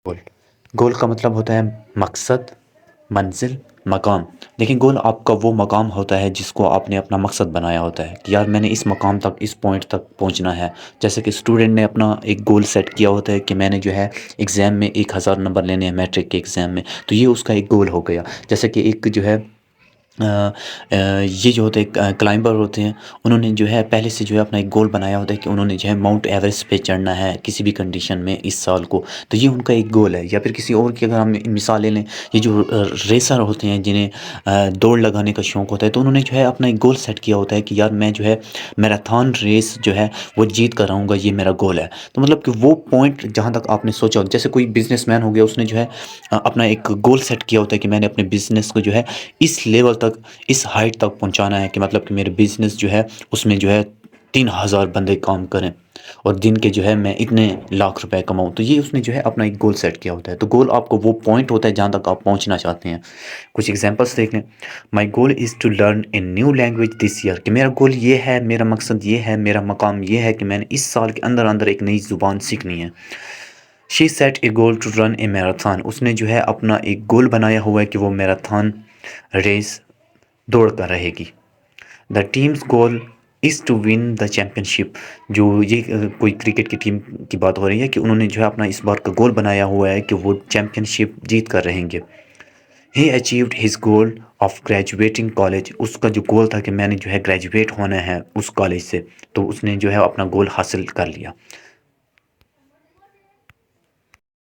گول گول کا مطلب ہوتا ہے مقصد، منزل، مقام۔ لیکن گول آپ کا وہ مقام ہوتا ہے جس کو آپ نے اپنا مقصد بنایا ہوتا ہے کہ یار میں نے اس مقام تک، اس پوائنٹ تک پہنچنا ہے۔ جیسے کہ اسٹوڈنٹ نے اپنا ایک گول سیٹ کیا ہوتا ہے کہ میں نے جو ہے ایگزام میں 1000 نمبر لینے ہیں میٹرک کے ایگزام میں، تو یہ اس کا ایک گول ہو گیا۔ جیسے کہ ایک جو ہے یہ جو ہوتے ہیں کلائمبر ہوتے ہیں، انہوں نے جو ہے پہلے سے جو ہے اپنا ایک گول بنایا ہوتا ہے کہ انہوں نے جو ہے ماؤنٹ ایوریسٹ پہ چڑھنا ہے کسی بھی کنڈیشن میں اس سال کو، تو یہ ان کا ایک گول ہے۔ یا پھر کسی اور کی اگر ہم مثال لے لیں، یہ جو ریسر ہوتے ہیں جنہیں دوڑ لگانے کا شوق ہوتا ہے، تو انہوں نے جو ہے اپنا ایک گول سیٹ کیا ہوتا ہے کہ یار میں جو ہے میراتھن ریس جو ہے وہ جیت کر رہوں گا، یہ میرا گول ہے۔ تو مطلب کہ وہ پوائنٹ جہاں تک آپ نے سوچا، جیسے کوئی بزنس مین ہو گیا، اس نے جو ہے اپنا ایک گول سیٹ کیا ہوتا ہے کہ میں نے اپنے بزنس کو جو ہے اس لیول تک، اس ہائٹ تک پہنچانا ہے کہ مطلب کہ میرے بزنس جو ہے اس میں جو ہے 3000 بندے کام کریں اور دن کے جو ہے میں اتنے لاکھ روپے کماؤں، تو یہ اس نے جو ہے اپنا ایک گول سیٹ کیا ہوتا ہے۔ تو گول آپ کو وہ پوائنٹ ہوتا ہے جہاں تک آپ پہنچنا چاہتے ہیں۔ کچھ ایگزامپلس دیکھ لیں۔ My goal is to learn a new language this year, کہ میرا گول یہ ہے، میرا مقصد یہ ہے، میرا مقام یہ ہے کہ میں نے اس سال کے اندر اندر ایک نئی زبان سیکھنی ہے۔ She set a goal to run a marathon, اس نے جو ہے اپنا ایک گول بنایا ہوا ہے کہ وہ میراتھن ریس دوڑ کر رہے گی۔ The team's goal is to win the championship, جو یہ کوئی کرکٹ کی ٹیم کی بات ہو رہی ہے کہ انہوں نے جو ہے اپنا اس بار کا گول بنایا ہوا ہے کہ وہ چیمپئن شپ جیت کر رہیں گے۔ He achieved his goal of graduating college, اس کا جو گول تھا کہ میں نے جو ہے گریجویٹ ہونا ہے اس کالج سے، تو اس نے جو ہے اپنا گول حاصل کر لیا۔